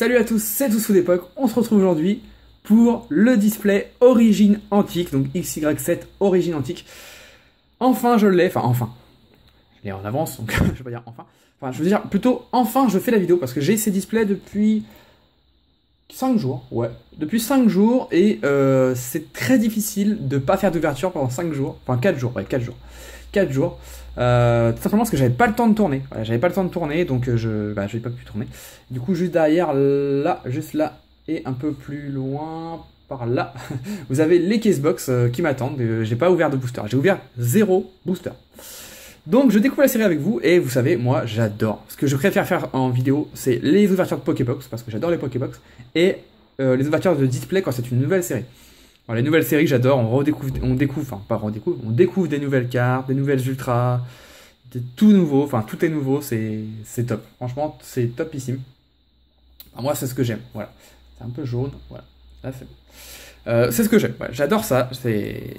Salut à tous, c'est Tous d'époque. On se retrouve aujourd'hui pour le display Origine Antique, donc XY7 Origine Antique. Enfin je l'ai, enfin, je l'ai en avance, donc je vais pas dire enfin. Enfin, je veux dire plutôt enfin je fais la vidéo parce que j'ai ces displays depuis 5 jours, ouais. Depuis 5 jours et c'est très difficile de pas faire d'ouverture pendant 5 jours, enfin 4 jours, ouais, 4 jours. 4 jours. Tout simplement parce que j'avais pas le temps de tourner. Voilà, j'avais pas le temps de tourner, donc je n'ai pas pu tourner. Du coup, juste derrière, là, juste là, et un peu plus loin, par là, vous avez les casebox qui m'attendent. J'ai pas ouvert de booster. J'ai ouvert 0 booster. Donc, je découvre la série avec vous, et vous savez, moi, j'adore. Ce que je préfère faire en vidéo, c'est les ouvertures de Pokébox, parce que j'adore les Pokébox, et les ouvertures de display quand c'est une nouvelle série. Alors, les nouvelles séries, j'adore, on découvre des nouvelles cartes, des nouvelles ultras, tout nouveau, enfin tout est nouveau, c'est top. Franchement, c'est topissime. Alors, moi, c'est ce que j'aime, voilà. C'est un peu jaune, voilà. Là, c'est bon. C'est ce que j'aime, voilà. J'adore ça,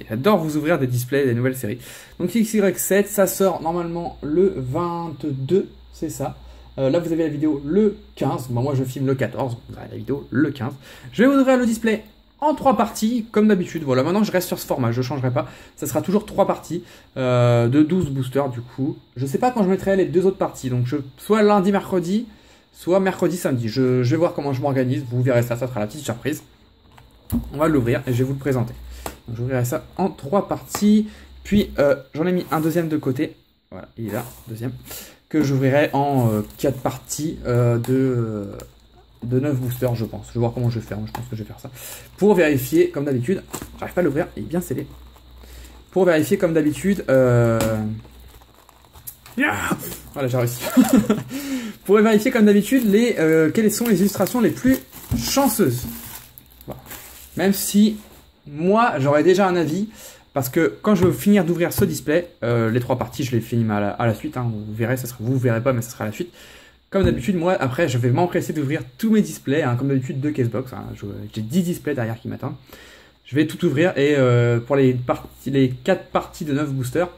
j'adore vous ouvrir des displays, des nouvelles séries. Donc XY7, ça sort normalement le 22, c'est ça. Là, vous avez la vidéo le 15, bon, moi je filme le 14, vous avez la vidéo le 15. Je vais vous ouvrir le display en 3 parties, comme d'habitude. Voilà, maintenant je reste sur ce format, je ne changerai pas. Ça sera toujours 3 parties de 12 boosters du coup. Je ne sais pas quand je mettrai les 2 autres parties. Donc soit lundi, mercredi, soit mercredi, samedi. Je vais voir comment je m'organise. Vous verrez ça, ça sera la petite surprise. On va l'ouvrir et je vais vous le présenter. Donc j'ouvrirai ça en 3 parties. Puis j'en ai mis un deuxième de côté. Voilà, il est là, deuxième. Que j'ouvrirai en 4 parties de 9 boosters, je pense. Je vais voir comment je vais faire. Je pense que je vais faire ça. Pour vérifier, comme d'habitude, j'arrive pas à l'ouvrir, il est bien scellé. Pour vérifier, comme d'habitude, voilà, j'ai réussi. Pour vérifier, comme d'habitude, quelles sont les illustrations les plus chanceuses. Voilà. Même si, moi, j'aurais déjà un avis. Parce que quand je vais finir d'ouvrir ce display, les 3 parties, je les finis à la suite. Hein, vous verrez, vous verrez pas, mais ça sera à la suite. Comme d'habitude, moi, après, je vais m'empresser d'ouvrir tous mes displays, hein, comme d'habitude, 2 casebox. Hein, j'ai 10 displays derrière qui m'attendent. Je vais tout ouvrir et pour les 4 parties de 9 boosters,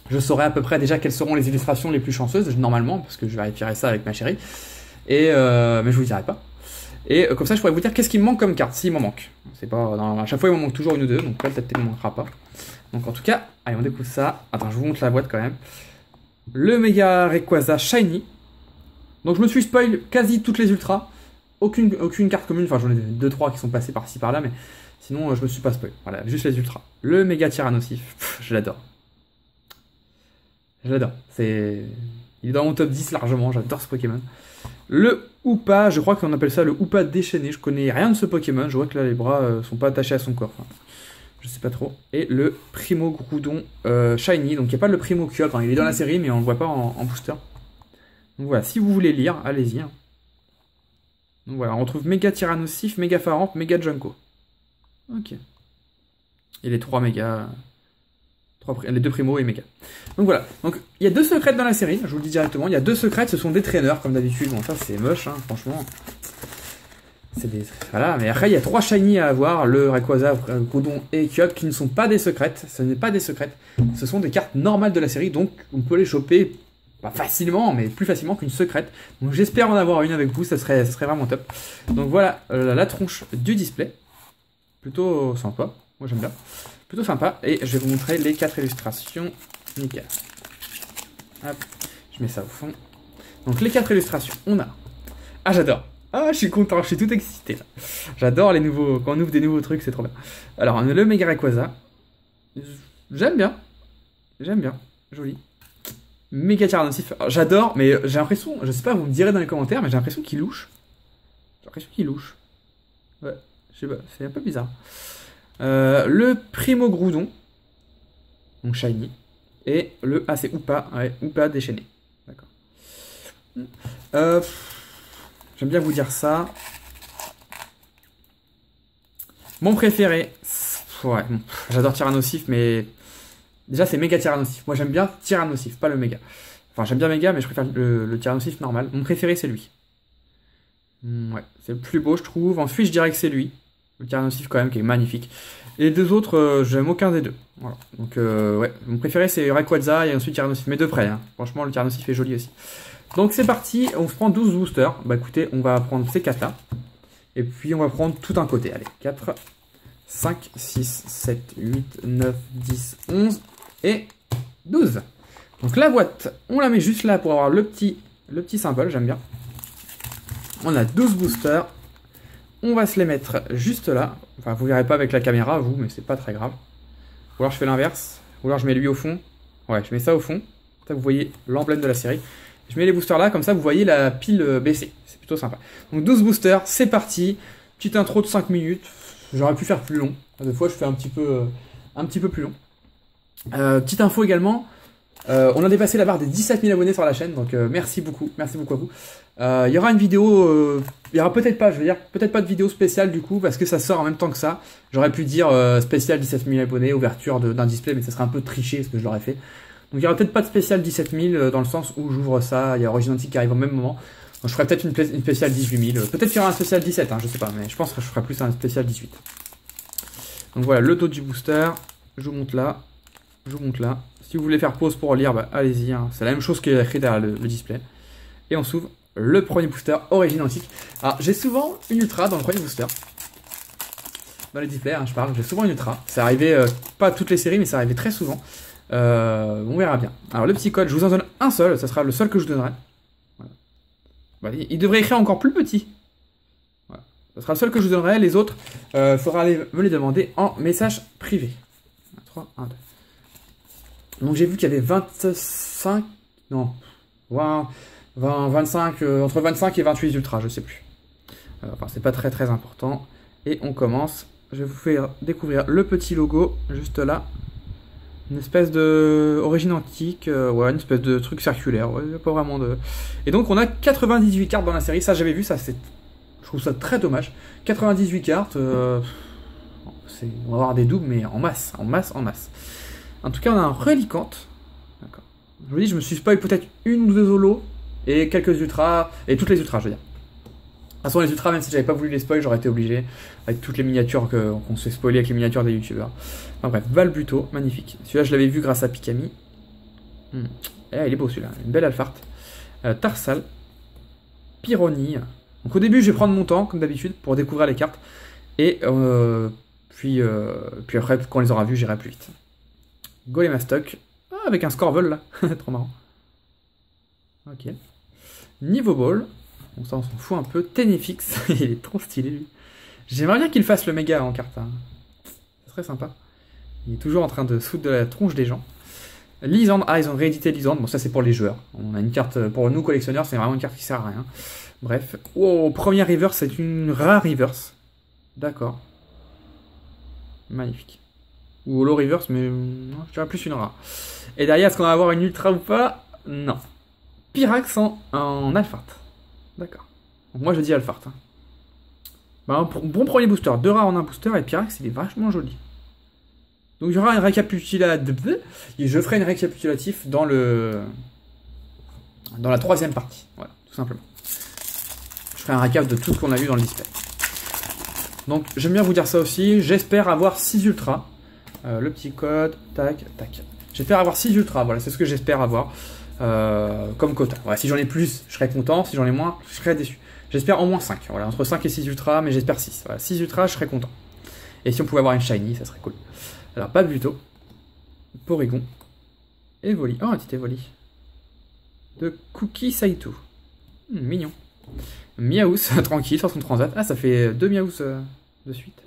je saurai à peu près déjà quelles seront les illustrations les plus chanceuses, normalement, parce que je vérifierai ça avec ma chérie. Mais je vous dirai pas. Et comme ça, je pourrais vous dire qu'est-ce qui me manque comme carte, s'il m'en manque. C'est pas, à chaque fois, il m'en manque toujours une ou deux, donc là, peut-être qu'il ne manquera pas. Donc en tout cas, allez, on découvre ça. Attends, je vous montre la boîte quand même. Le Mega Rayquaza Shiny. Donc je me suis spoil quasi toutes les ultras. Aucune carte commune, enfin j'en ai 2-3 qui sont passés par-ci par-là, mais sinon je me suis pas spoil. Voilà, juste les ultras. Le Méga Tyrannosif, je l'adore. Je l'adore. Il est dans mon top 10 largement, j'adore ce Pokémon. Le Hoopa, je crois qu'on appelle ça le Hoopa déchaîné. Je connais rien de ce Pokémon, je vois que là les bras sont pas attachés à son corps. Enfin, je sais pas trop. Et le Primo Groudon Shiny, donc il n'y a pas le Primo Kyogre, hein. Il est dans la série mais on le voit pas en booster. Donc voilà, si vous voulez lire, allez-y. Hein. Donc voilà, on retrouve Méga Tyrannosif, Méga Faramp, Méga Junko. Ok. Et les 3 méga... les 2 primo et méga. Donc voilà. Donc il y a 2 secrets dans la série, je vous le dis directement. Il y a 2 secrets, ce sont des traîneurs, comme d'habitude. Bon, ça c'est moche, hein, franchement. C'est des... Voilà, mais après il y a 3 shiny à avoir. Le Rayquaza, Groudon et Kyogre, qui ne sont pas des secrètes. Ce n'est pas des secrètes. Ce sont des cartes normales de la série, donc on peut les choper... Pas facilement, mais plus facilement qu'une secrète. Donc j'espère en avoir une avec vous, ça serait vraiment top. Donc voilà la tronche du display. Plutôt sympa, moi j'aime bien. Plutôt sympa. Et je vais vous montrer les 4 illustrations. Nickel. Hop, je mets ça au fond. Donc les 4 illustrations, on a... Ah j'adore. Ah je suis content, je suis tout excité là. J'adore les nouveaux... Quand on ouvre des nouveaux trucs, c'est trop bien. Alors on a le Mega Rayquaza. J'aime bien. J'aime bien. Joli. Méga Tyrannosif, j'adore, mais j'ai l'impression, je sais pas, vous me direz dans les commentaires, mais j'ai l'impression qu'il louche. J'ai l'impression qu'il louche. Ouais, je sais pas, c'est un peu bizarre. Le Primo Groudon, donc Shiny, et le, ah c'est Hoopa, ouais, Hoopa déchaîné. D'accord. J'aime bien vous dire ça. Mon préféré, ouais, bon, j'adore Tyrannosif, mais... Déjà, c'est Méga Tyrannosif. Moi, j'aime bien Tyrannosif, pas le Méga. Enfin, j'aime bien Méga, mais je préfère le Tyrannosif normal. Mon préféré, c'est lui. Ouais, c'est le plus beau, je trouve. Ensuite, je dirais que c'est lui. Le Tyrannosif, quand même, qui est magnifique. Et les 2 autres, j'aime aucun des 2. Voilà. Donc, ouais, mon préféré, c'est Rayquaza et ensuite Tyrannosif. Mais de près, hein. Franchement, le Tyrannosif est joli aussi. Donc c'est parti, on se prend 12 boosters. Bah écoutez, on va prendre ces 4 là. Et puis on va prendre tout un côté. Allez, 4, 5, 6, 7, 8, 9, 10, 11 et 12. Donc la boîte, on la met juste là pour avoir le petit symbole, j'aime bien. On a 12 boosters. On va se les mettre juste là. Enfin, vous verrez pas avec la caméra, vous, mais c'est pas très grave. Ou alors je fais l'inverse. Ou alors je mets lui au fond. Ouais, je mets ça au fond. Ça, vous voyez l'emblème de la série. Je mets les boosters là, comme ça, vous voyez la pile baisser. C'est plutôt sympa. Donc 12 boosters, c'est parti. Petite intro de 5 minutes. J'aurais pu faire plus long. Des fois, je fais un petit peu plus long. Petite info également. On a dépassé la barre des 17 000 abonnés sur la chaîne, donc merci beaucoup à vous. Il y aura une vidéo, il y aura peut-être pas de vidéo spéciale du coup, parce que ça sort en même temps que ça. J'aurais pu dire spécial 17 000 abonnés, ouverture d'un display, mais ça serait un peu triché ce que je l'aurais fait. Donc il y aura peut-être pas de spécial 17 000 dans le sens où j'ouvre ça, il y a Origin Antique qui arrive au même moment. Donc je ferai peut-être une spéciale 18 000, peut-être qu'il y aura un spécial 17, hein, je sais pas, mais je pense que je ferai plus un spécial 18. Donc voilà, le dos du booster, je vous monte là. Si vous voulez faire pause pour lire, bah, allez-y, hein. C'est la même chose qu'il y a écrit derrière le display. Et on s'ouvre le premier booster Origin Antique. Alors j'ai souvent une ultra dans le premier booster. Dans les displays, hein, je parle, j'ai souvent une ultra. Ça arrivait, pas toutes les séries, mais ça arrivait très souvent. On verra bien. Alors le petit code, je vous en donne un seul, ça sera le seul que je vous donnerai. Voilà. Bah, il devrait écrire encore plus petit. Voilà. Ça sera le seul que je vous donnerai, les autres, il faudra me les demander en message privé. 3, 1, 2. Donc j'ai vu qu'il y avait 25, non, 20, 25, entre 25 et 28 ultras, je sais plus. Enfin, c'est pas très important. Et on commence. Je vais vous faire découvrir le petit logo, juste là. Une espèce de origine antique, ouais, une espèce de truc circulaire, ouais, pas vraiment de... Et donc on a 98 cartes dans la série, ça j'avais vu, ça c'est... Je trouve ça très dommage. 98 cartes, on va avoir des doubles, mais en masse. En tout cas, on a un reliquante. D'accord. Je vous dis, je me suis spoil peut-être une ou deux holos et quelques ultras, et toutes les ultras, je veux dire. De toute façon, les ultras, même si j'avais pas voulu les spoil, j'aurais été obligé, avec toutes les miniatures qu'on se fait spoiler avec les miniatures des youtubeurs. Enfin bref, Balbuto, magnifique. Celui-là, je l'avais vu grâce à Pikami. Eh, il est beau celui-là, une belle alpharte. Tarsal, Pyrrhony. Donc au début, je vais prendre mon temps, comme d'habitude, pour découvrir les cartes. Et puis après, quand on les aura vus, j'irai plus vite. Golemastoc, avec un Scorvel là, trop marrant. Ok. Niveau Ball, bon ça on s'en fout un peu. Tenefix, il est trop stylé lui. J'aimerais bien qu'il fasse le méga en carte. Hein. Ça serait sympa. Il est toujours en train de se foutre de la tronche des gens. Lysandre, ah ils ont réédité Lysandre, bon ça c'est pour les joueurs. On a une carte, pour nous collectionneurs, c'est vraiment une carte qui sert à rien. Bref. Oh, première reverse, c'est une rare reverse. D'accord. Magnifique. Ou holo reverse, mais non, je dirais plus une rare. Et derrière, est-ce qu'on va avoir une ultra ou pas? Non. Pyrax en alpharte. D'accord. Donc moi je dis alpharte. Hein. Bah, bon premier booster. 2 rares en un booster et Pyrax il est vachement joli. Donc il y aura une récapitulative. Et je ferai une récapitulatif dans la troisième partie. Voilà, tout simplement. Je ferai un récap de tout ce qu'on a vu dans le display. Donc j'aime bien vous dire ça aussi. J'espère avoir 6 ultras. Le petit code, tac. J'espère avoir 6 ultras, voilà, c'est ce que j'espère avoir comme quota. Voilà, si j'en ai plus, je serai content, si j'en ai moins, je serai déçu. J'espère au moins 5, voilà, entre 5 et 6 ultras, mais j'espère 6. Voilà, 6 ultras, je serai content. Et si on pouvait avoir une shiny, ça serait cool. Alors, Balbuto, Porygon, Evoli, oh un petit Evoli, de Cookie Saito, mignon. Miaous, tranquille, sur son transat. Ah, ça fait 2 Miaous de suite.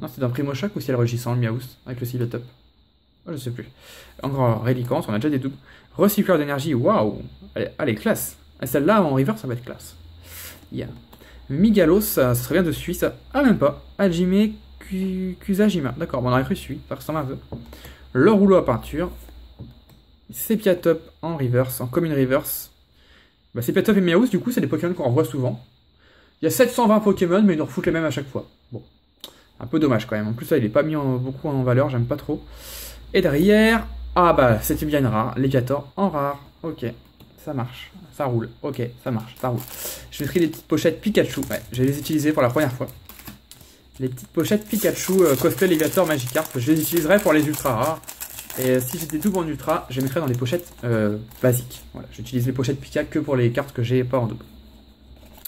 Non, c'est d'un Primo Shock ou ciel rugissant, le Miaous, avec le Silhouette Top. Oh, je sais plus. Encore Rélicance, on a déjà des doubles. Recycleur d'énergie, waouh! Allez, classe! Celle-là, en river, ça va être classe. Yeah. Migalos, ça serait bien de Suisse. Ah, même pas. Hajime Kusajima. D'accord, bon, on aurait cru celui, ça ressemble un peu. Le rouleau à peinture. Sepiatop en reverse, en commune reverse. Bah, Sepiatop et Miaous, du coup, c'est des Pokémon qu'on revoit souvent. Il y a 720 Pokémon, mais ils nous refoutent les mêmes à chaque fois. Bon. Un peu dommage quand même. En plus, là, il n'est pas mis beaucoup en valeur, j'aime pas trop. Et derrière, ah bah, c'était bien une rare. Léviator en rare. Ok, ça marche. Ça roule. Ok, ça marche, ça roule. Je mettrai les petites pochettes Pikachu. Ouais, je vais les utiliser pour la première fois. Les petites pochettes Pikachu cosplay Léviator Magikarp. Je les utiliserai pour les ultra rares. Et si j'ai des doubles en ultra, je les mettrai dans des pochettes basiques. Voilà, j'utilise les pochettes Pika que pour les cartes que j'ai pas en double.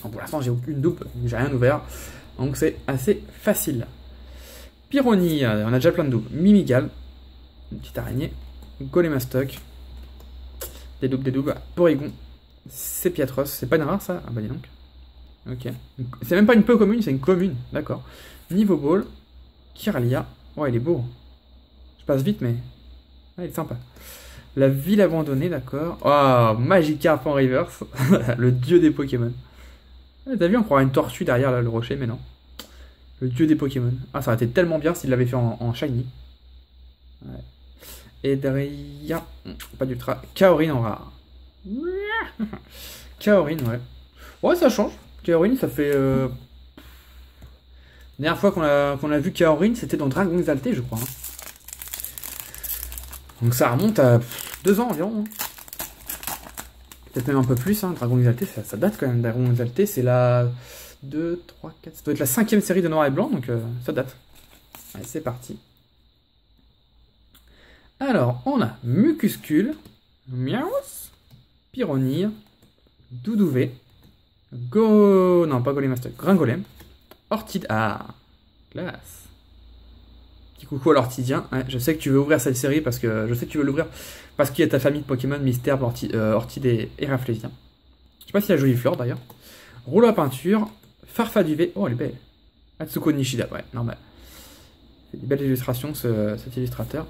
Donc pour l'instant, j'ai aucune double, j'ai rien ouvert. Donc c'est assez facile. Pyronie, on a déjà plein de doubles. Mimigal, une petite araignée. Golemastok, des doubles. Porygon, c'est Piatros, c'est pas une rare ça? Ah bah dis donc. Ok. C'est même pas une peu commune, c'est une commune, d'accord. Niveau ball, Kirlia. Oh, il est beau. Je passe vite, mais. Ah, il est sympa. La ville abandonnée, d'accord. Oh, Magikarp en reverse. Le dieu des Pokémon. Ah, t'as vu, on croirait une tortue derrière là, le rocher, mais non. Le dieu des Pokémon. Ah, ça aurait été tellement bien s'il l'avait fait en shiny. Ouais. Et derrière. Pas d'ultra. Kaorin en rare. Kaorin, ouais. Ouais, ça change. Kaorin, ça fait. La dernière fois qu'on a vu Kaorin, c'était dans Dragon Exalté, je crois. Hein. Donc ça remonte à 2 ans environ. Hein. Peut-être même un peu plus. Hein. Dragon Exalté, ça date quand même. Dragon Exalté, c'est la 2, 3, 4. Ça doit être la 5e série de Noir et Blanc, donc ça date. Allez, c'est parti. Alors, on a Mucuscule, Miaus, Pyronir, Doudouvé, non pas Golemastok, Gringolem, Orchid, ah, classe. Petit coucou à l'Orchidien, ouais, je sais que tu veux ouvrir cette série parce que je sais que tu veux l'ouvrir parce qu'il y a ta famille de Pokémon, Mystère, Orchid et Rafflesia. Je sais pas s'il y a Jolie Fleur d'ailleurs. Rouleau à peinture, Farfaduvé, oh elle est belle. Atsuko Nishida, ouais, normal. C'est des belles illustrations cet illustrateur.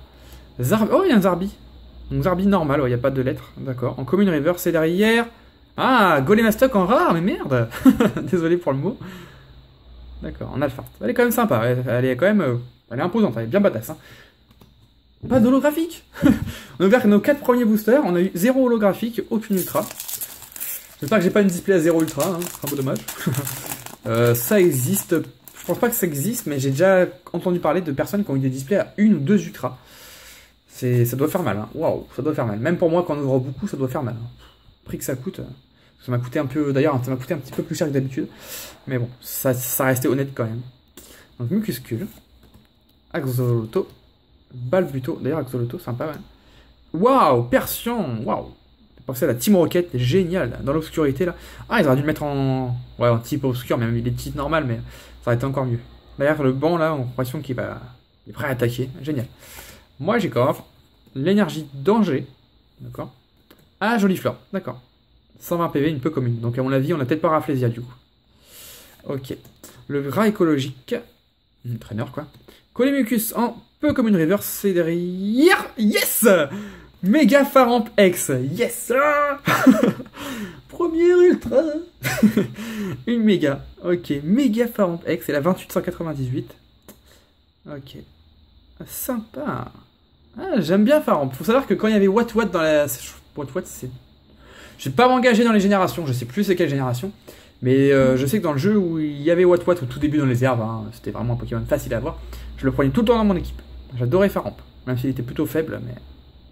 Oh, il y a un Zarbi. Donc Zarbi normal, il n'y a pas de lettres, d'accord. En commune river, c'est derrière. Ah, Golemastok en rare, mais merde. Désolé pour le mot. D'accord, en alpha. Elle est quand même sympa, elle est quand même... elle est imposante, elle est bien badass. Hein. Pas d'holographique. On a ouvert nos 4 premiers boosters, on a eu 0 holographique, aucune ultra. J'espère que j'ai pas une display à 0 ultra, hein, c'est un peu dommage. Ça existe... Je pense pas que ça existe, mais j'ai déjà entendu parler de personnes qui ont eu des displays à 1 ou 2 ultras. Ça doit faire mal, hein. Waouh, ça doit faire mal. Même pour moi, quand on ouvre beaucoup, ça doit faire mal. Hein. Prix que ça coûte, ça m'a coûté un peu. D'ailleurs, ça m'a coûté un petit peu plus cher que d'habitude. Mais bon, ça restait honnête quand même. Donc, Mucuscule, Axoloto, Balbuto. D'ailleurs, Axoloto, sympa, ouais. Waouh, Persian, waouh. Pensez à la Team Rocket, génial. Dans l'obscurité, là. Ah, ils auraient dû le mettre en. Ouais, en type obscur, même il est type normal, mais ça aurait été encore mieux. D'ailleurs, le banc, là, on a l'impression qu'il est prêt à attaquer. Génial. Moi, j'ai quand même l'énergie danger. D'accord. Ah, Jolie Fleur. D'accord. 120 PV, une peu commune. Donc, à mon avis, on n'a peut-être pas Rafflesia, du coup. Ok. Le rat écologique. Trainer, quoi. Colémucus en peu commune river, c'est derrière. Yes! Méga Faramp X. Yes! Premier ultra. Une méga. Ok. Méga Faramp X. C'est la 2898. Ok. Sympa. Ah, j'aime bien Faramp. Faut savoir que quand il y avait What dans la... What, c'est... Je vais pas m'engager dans les générations, je sais plus c'est quelle génération. Mais je sais que dans le jeu où il y avait What au tout début dans les herbes, hein, c'était vraiment un Pokémon facile à avoir. Je le prenais tout le temps dans mon équipe. J'adorais Faramp. Même s'il était plutôt faible, mais...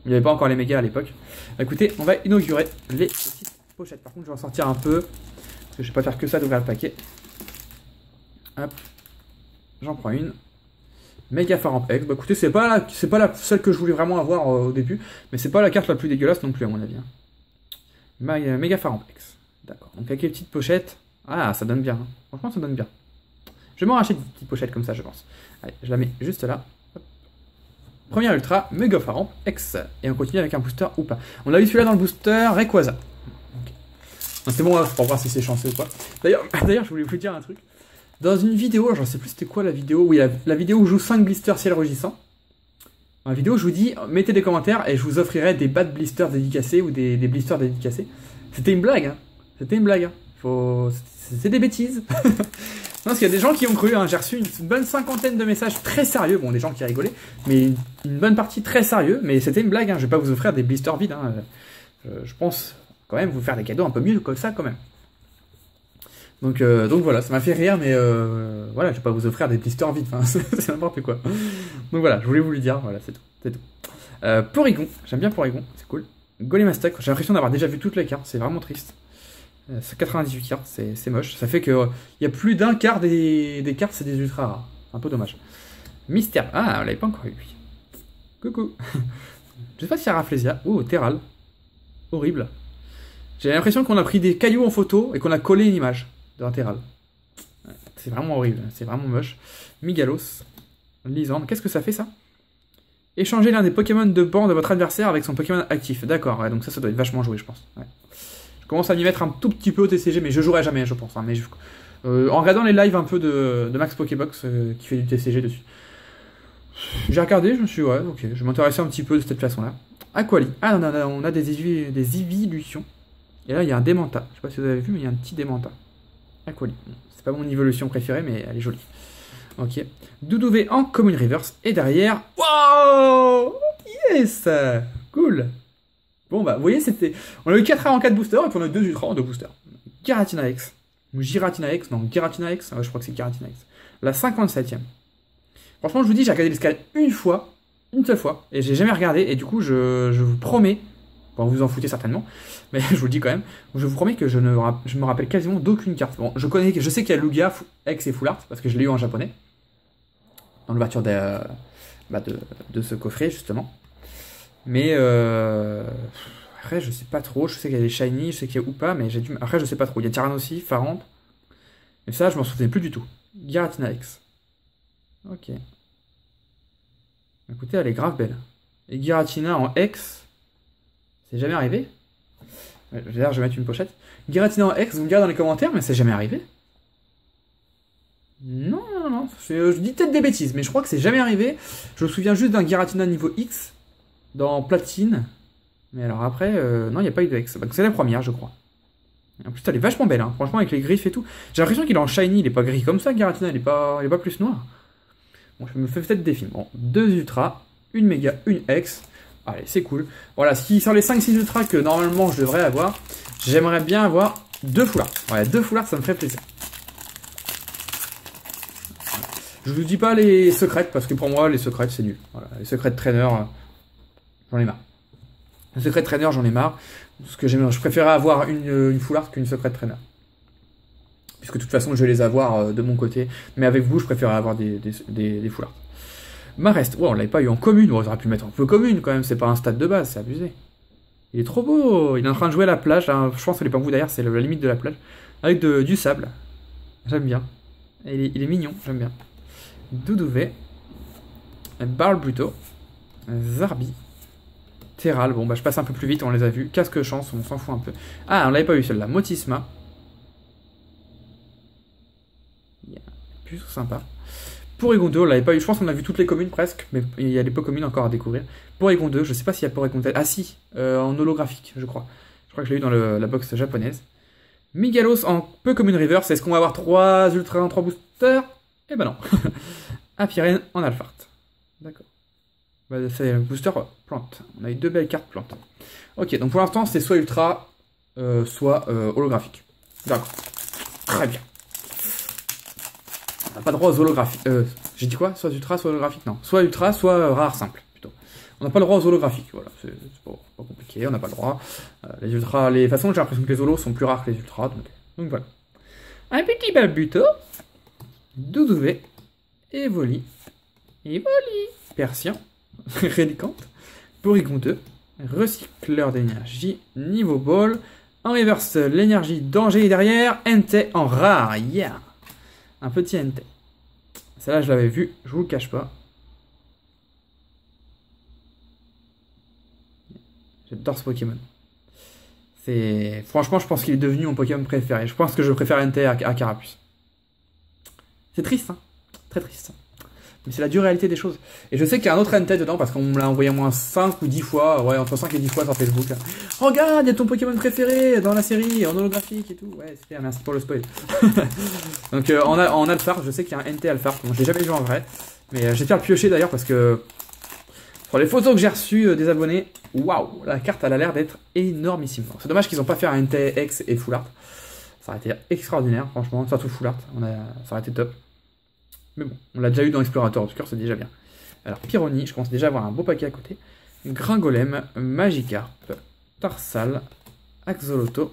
Il n'y avait pas encore les mégas à l'époque. Écoutez, on va inaugurer les petites pochettes. Par contre, je vais en sortir un peu. Parce que je vais pas faire que ça d'ouvrir le paquet. Hop. J'en prends une. Méga Faramp X. Bah écoutez, c'est pas la celle que je voulais vraiment avoir au début. Mais c'est pas la carte la plus dégueulasse non plus, à mon avis. Hein. Méga Faramp X. D'accord. Donc avec les petites pochettes. Ah, ça donne bien. Hein. Franchement, ça donne bien. Je vais m'en racheter une petite pochette comme ça, je pense. Allez, je la mets juste là. Première ultra, Méga Faramp X. Et on continue avec un booster ou pas. On a eu celui-là dans le booster Rayquaza. Okay. C'est bon, pour voir si c'est chanceux ou pas. D'ailleurs, je voulais vous dire un truc. Dans une vidéo, je ne sais plus c'était quoi la vidéo. Oui, la vidéo où je joue 5 blisters ciel rugissant. Dans la vidéo, je vous dis, mettez des commentaires et je vous offrirai des bad blisters dédicacés ou des blisters dédicacés. C'était une blague, hein. C'était une blague. Hein. C'est des bêtises. Non, parce qu'il y a des gens qui ont cru, hein. J'ai reçu une bonne 50aine de messages très sérieux, bon des gens qui rigolaient, mais une bonne partie très sérieux, mais c'était une blague, hein. Je vais pas vous offrir des blisters vides, hein. Je pense quand même vous faire des cadeaux un peu mieux que ça quand même. Donc voilà, ça m'a fait rire, mais voilà, je vais pas vous offrir des blisters vides, enfin, c'est n'importe quoi. Donc voilà, je voulais vous le dire, voilà, c'est tout. Porygon, j'aime bien Porygon, c'est cool. Golemastok, j'ai l'impression d'avoir déjà vu toutes les cartes, c'est vraiment triste. C'est 98 cartes, c'est moche. Ça fait que il y a plus d'un quart des cartes, c'est des ultra rares. Un peu dommage. Mystère. Ah, on l'avait pas encore eu. Coucou. Je sais pas si y a Rafflesia. Oh, Terral. Horrible. J'ai l'impression qu'on a pris des cailloux en photo et qu'on a collé une image d'un Terral. C'est vraiment horrible, c'est vraiment moche. Migalos. Lisandre. Qu'est-ce que ça fait ça? Échanger l'un des Pokémon de banc de votre adversaire avec son Pokémon actif. D'accord, ouais, donc ça doit être vachement joué, je pense. Ouais. Je commence à m'y mettre un tout petit peu au TCG, mais je jouerai jamais, je pense. Hein, mais en regardant les lives un peu de Max Pokébox qui fait du TCG dessus. J'ai regardé, je me suis dit, ouais, ok, je m'intéressais un petit peu de cette façon-là. Aquali. Ah, on a des évolutions. Et là, il y a un Démenta. Je sais pas si vous avez vu, mais il y a un petit Démenta. Aquali. C'est pas mon évolution préférée, mais elle est jolie. Ok. Doudouvé en Common Reverse. Et derrière. Wow! Yes! Cool! Bon, bah, vous voyez, c'était. On a eu 4 A en 4 boosters, et puis on a eu 2 Ultra en 2 boosters. Giratina X. Ou Giratina X. Non, Giratina X. Ouais, je crois que c'est Giratina X. La 57e. Franchement, je vous dis, j'ai regardé l'escalade une seule fois, et j'ai jamais regardé, et du coup, je vous promets, bon, vous en foutez certainement, mais je vous le dis quand même, je vous promets que je me rappelle quasiment d'aucune carte. Bon, je sais qu'il y a Lugia, X et Full Art, parce que je l'ai eu en japonais, dans l'ouverture de ce coffret, justement. Mais, après, je sais pas trop, je sais qu'il y a des Shiny, je sais qu'il y a Upa, mais après, je sais pas trop. Il y a Tyran aussi, Faramp, mais ça, je m'en souvenais plus du tout. Giratina X. Ok. Écoutez, elle est grave belle. Et Giratina en X, c'est jamais arrivé. D'ailleurs, je vais mettre une pochette. Giratina en X, vous me direz dans les commentaires, mais c'est jamais arrivé. Non. Je dis peut-être des bêtises, mais je crois que c'est jamais arrivé. Je me souviens juste d'un Giratina niveau X dans Platine. Mais alors après, non, il n'y a pas eu de X. Donc c'est la première, je crois. En plus, elle est vachement belle, hein. Franchement, avec les griffes et tout. J'ai l'impression qu'il est en shiny, il est pas gris comme ça, Giratina, il est pas plus noir. Bon, je me fais peut-être des films. Bon, 2 Ultra, une Méga, une X. Allez, c'est cool. Voilà, sur les 5-6 Ultra que normalement je devrais avoir, j'aimerais bien avoir 2 foulards. Ouais, 2 foulards, ça me ferait plaisir. Je vous dis pas les secrètes, parce que pour moi, les secrètes, c'est nul. Voilà, les secrets de trainer, j'en ai marre. Les secrets de trainer, j'en ai marre. Parce que je préférais avoir une foulard qu'une secret de trainer. Puisque de toute façon, je vais les avoir de mon côté. Mais avec vous, je préférais avoir des foulards. Marest, ouais, on l'avait pas eu en commune. On aurait pu le mettre en peu commune quand même. C'est pas un stade de base, c'est abusé. Il est trop beau. Il est en train de jouer à la plage. Là. Je pense que les bambous derrière, c'est la limite de la plage. Avec du sable. J'aime bien. Et il est mignon, j'aime bien. Doudouvé. Barl plutôt. Zarbi. Terral, bon bah je passe un peu plus vite, on les a vus. Casque chance, on s'en fout un peu. Ah, on l'avait pas eu celle-là. Motisma. Plus sympa. Porygon 2, on l'avait pas eu. Je pense qu'on a vu toutes les communes presque, mais il y a des peu communes encore à découvrir. Porygon 2, je sais pas s'il y a Porygon 2. Ah si, en holographique, je crois. Je crois que je l'ai eu dans la box japonaise. Migalos en peu commune reverse. Est-ce qu'on va avoir 3 ultra en 3 boosters? Eh ben non. Apirène en alphart. D'accord. Bah, c'est le booster plante. On a eu 2 belles cartes plantes. Ok, donc pour l'instant, c'est soit ultra, soit holographique. D'accord. Très bien. On n'a pas le droit aux holographiques. J'ai dit quoi? Soit ultra, soit holographique? Non. Soit ultra, soit rare simple, plutôt. On n'a pas le droit aux holographiques. Voilà, c'est pas compliqué, on n'a pas le droit. Les ultras, de toute façon, j'ai l'impression que les holos sont plus rares que les ultras. Donc voilà. Un petit Balbuto. Doudouvé. Evoli. Persian. Rélicante, Porygon 2, recycleur d'énergie, niveau ball, en reverse l'énergie danger et derrière, Entei en rare, yeah, un petit Entei. Celle-là je l'avais vu, je vous le cache pas. J'adore ce Pokémon. Franchement, je pense qu'il est devenu mon Pokémon préféré. Je pense que je préfère Entei à Carapuce. C'est triste, hein, très triste. Mais c'est la dure réalité des choses. Et je sais qu'il y a un autre Entei dedans parce qu'on me l'a envoyé au moins 5 ou 10 fois. Ouais, entre 5 et 10 fois sur Facebook. Regarde, il y a ton Pokémon préféré dans la série, en holographique et tout. Ouais, super, merci pour le spoil. Donc en Alphard, je sais qu'il y a un Entei Alphard. Bon, je l'ai jamais vu en vrai. Mais j'espère le piocher d'ailleurs parce que sur les photos que j'ai reçues des abonnés, waouh, la carte elle a l'air d'être énormissime. C'est dommage qu'ils n'ont pas fait un Entei X et Full Art. Ça aurait été extraordinaire, franchement. Surtout Full Art, ça aurait été top. Mais bon, on l'a déjà eu dans Explorator Obscur, c'est déjà bien. Alors, Pyroni, je commence déjà à avoir un beau paquet à côté. Gringolem, Magikarp, Tarsal, Axolotl,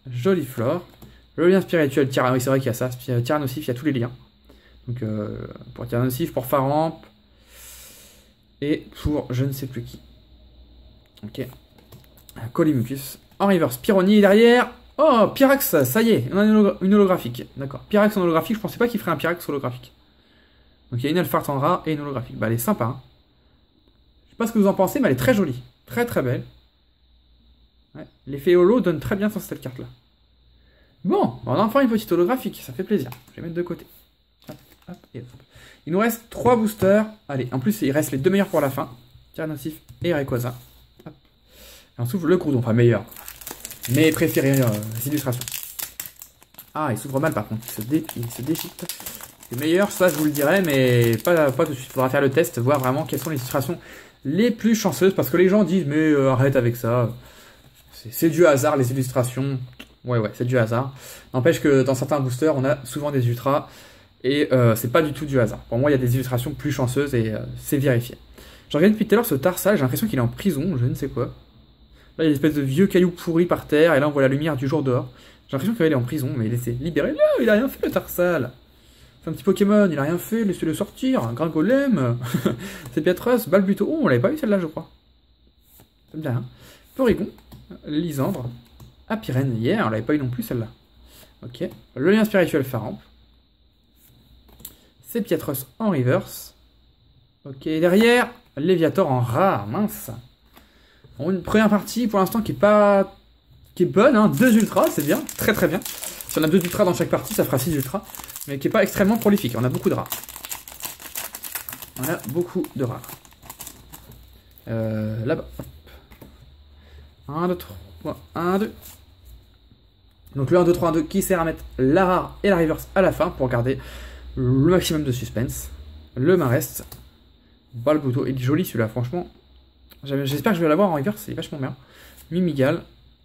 Joliflore, le lien spirituel Tyrann, oui c'est vrai qu'il y a ça, Tyrannosif, il y a tous les liens. Donc pour Tyrannosif, pour Faramp, et pour je ne sais plus qui. Ok. Colimucus. En reverse, Pyrrhony derrière. Oh, Pyrax, ça y est, on a une holographique. D'accord. Pyrax en holographique, je pensais pas qu'il ferait un Pyrax holographique. Donc il y a une Alpha Tandra et une holographique. Bah elle est sympa. Hein. Je sais pas ce que vous en pensez, mais elle est très jolie. Très très belle. Ouais. L'effet holo donne très bien sur cette carte là. Bon, on a enfin une petite holographique, ça fait plaisir. Je vais mettre de côté. Hop, hop, et hop. Il nous reste 3 boosters. Allez, en plus il reste les 2 meilleurs pour la fin. Tyrannosif et Rayquaza. Hop. Et on s'ouvre le Groudon, enfin meilleur. Mes préférés, les illustrations. Ah, il s'ouvre mal par contre, il se déchique. Le meilleur, ça je vous le dirai, mais pas tout de suite. Il faudra faire le test, voir vraiment quelles sont les illustrations les plus chanceuses. Parce que les gens disent, mais arrête avec ça. C'est du hasard les illustrations. Ouais, c'est du hasard. N'empêche que dans certains boosters, on a souvent des ultras. Et c'est pas du tout du hasard. Pour moi, il y a des illustrations plus chanceuses et c'est vérifié. Je regarde depuis tout à l'heure ce Tarsal, j'ai l'impression qu'il est en prison, je ne sais quoi. Là, il y a une espèce de vieux caillou pourri par terre, et là, on voit la lumière du jour dehors. J'ai l'impression qu'il est en prison, mais il est libéré. Là, il a rien fait, le Tarsal. C'est un petit Pokémon, il a rien fait, laissez-le sortir. Gringolem, c'est Piatros, Balbuto. Oh, on l'avait pas vu celle-là, je crois. Ça me dit rien. Porygon, Lysandre, Apirène, hier, on l'avait pas eu non plus celle-là. Ok. Le lien spirituel Faramp. C'est Piatros en reverse. Ok, derrière, Léviator en rare, mince. Bon, une première partie pour l'instant qui est bonne, hein. 2 ultras, c'est bien, très très bien. Si on a 2 ultras dans chaque partie, ça fera 6 ultras, mais qui est pas extrêmement prolifique. On a beaucoup de rares. On a beaucoup de rares. Là-bas. 1, 2, 3, 1, 2. Donc le 1, 2, 3, 1, 2 qui sert à mettre la rare et la reverse à la fin pour garder le maximum de suspense. Le Marest. Balbuto, il est joli celui-là, franchement. J'espère que je vais l'avoir en reverse, c'est vachement bien. Mimigal,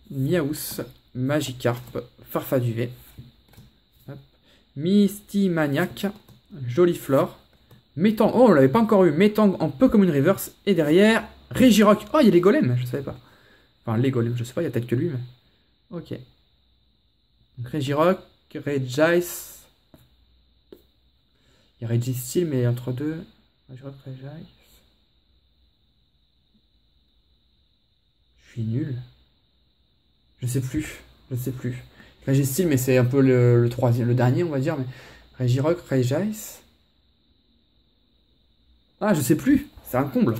Miaous, Magikarp, Farfaduvet, Mistimaniac, Joliflore, Métang, oh on l'avait pas encore eu, Métang en peu comme une reverse, et derrière, Regirock, oh il y a les golems, je savais pas. Enfin les golems, je sais pas, il y a peut-être que lui, mais... Ok. Donc Regirock, Regice, il y a Registeel, mais entre deux, Regirock, Regice... Je suis nul. Je sais plus. Registeel, mais c'est un peu le troisième, le dernier, on va dire. Mais Regirock, Regice. Ah, je sais plus. C'est un comble.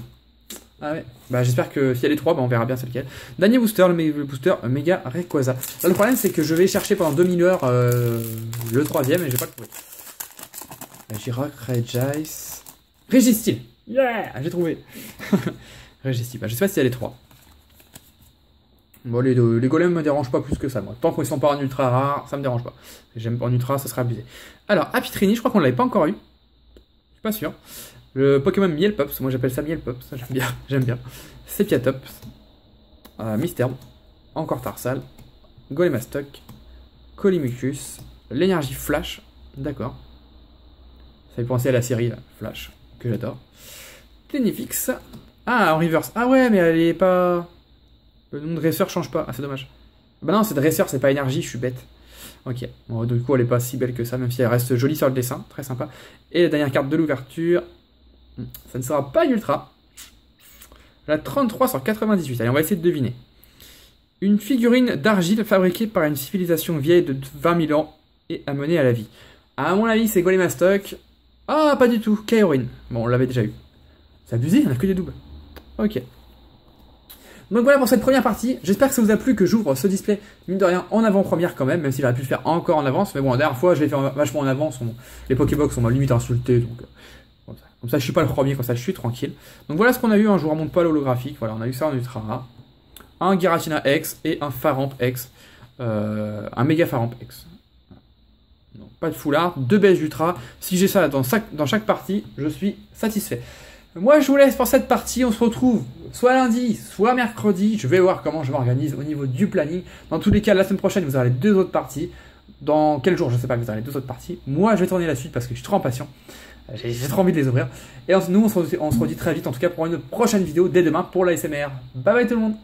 Ah ouais. Bah, j'espère que s'il y a les 3, bah, on verra bien c'est lequel. Dernier booster, le booster Mega Rayquaza. Là, le problème, c'est que je vais chercher pendant 2000 heures le troisième et je vais pas le trouver. Regirock, Regice. Registeel. Yeah, j'ai trouvé. Registeel. Bah, je sais pas s'il y a les 3. Bon, les golems me dérangent pas plus que ça, moi. Tant qu'ils sont pas en ultra rare, ça me dérange pas. J'aime pas en ultra, ça serait abusé. Alors, Apitrini, je crois qu'on l'avait pas encore eu. Je suis pas sûr. Le Pokémon Mielpops, moi j'appelle ça Mielpops, ça j'aime bien. Sepiatops, Mystère, encore Tarsal, Golemastoc, Colimucus, l'énergie Flash, d'accord. Ça fait penser à la série Flash, que j'adore. Clinifix, en reverse. Ah ouais, mais elle est pas... Le nom de dresseur change pas. Ah, c'est dommage. Bah non, c'est dresseur, c'est pas énergie, je suis bête. Ok. Bon, du coup, elle est pas si belle que ça, même si elle reste jolie sur le dessin. Très sympa. Et la dernière carte de l'ouverture. Ça ne sera pas une ultra. La 33 sur 98. Allez, on va essayer de deviner. Une figurine d'argile fabriquée par une civilisation vieille de 20 000 ans et amenée à la vie. À mon avis, c'est Golemastoc. Ah, pas du tout. Kyurem. Bon, on l'avait déjà eu. C'est abusé, on a que des doubles. Ok. Donc voilà pour cette première partie, j'espère que ça vous a plu que j'ouvre ce display, mine de rien, en avant-première quand même, même si j'aurais pu le faire encore en avance, mais bon, la dernière fois, je l'ai fait vachement en avance, les Pokébox, on m'a limite insulté, donc comme ça je suis pas le premier, comme ça je suis tranquille. Donc voilà ce qu'on a eu, je vous remonte pas l'holographique, voilà, on a eu ça en ultra rare, un Giratina X et un Faramp X, un Méga Faramp X. Donc, pas de foulard, 2 bêches ultra, si j'ai ça dans chaque partie, je suis satisfait. Moi, je vous laisse pour cette partie. On se retrouve soit lundi, soit mercredi. Je vais voir comment je m'organise au niveau du planning. Dans tous les cas, la semaine prochaine, vous aurez les 2 autres parties. Dans quel jour, je ne sais pas, vous aurez les 2 autres parties. Moi, je vais tourner la suite parce que je suis trop impatient. J'ai trop envie de les ouvrir. Et nous, on se redit très vite, en tout cas, pour une prochaine vidéo dès demain pour l'ASMR. Bye bye tout le monde!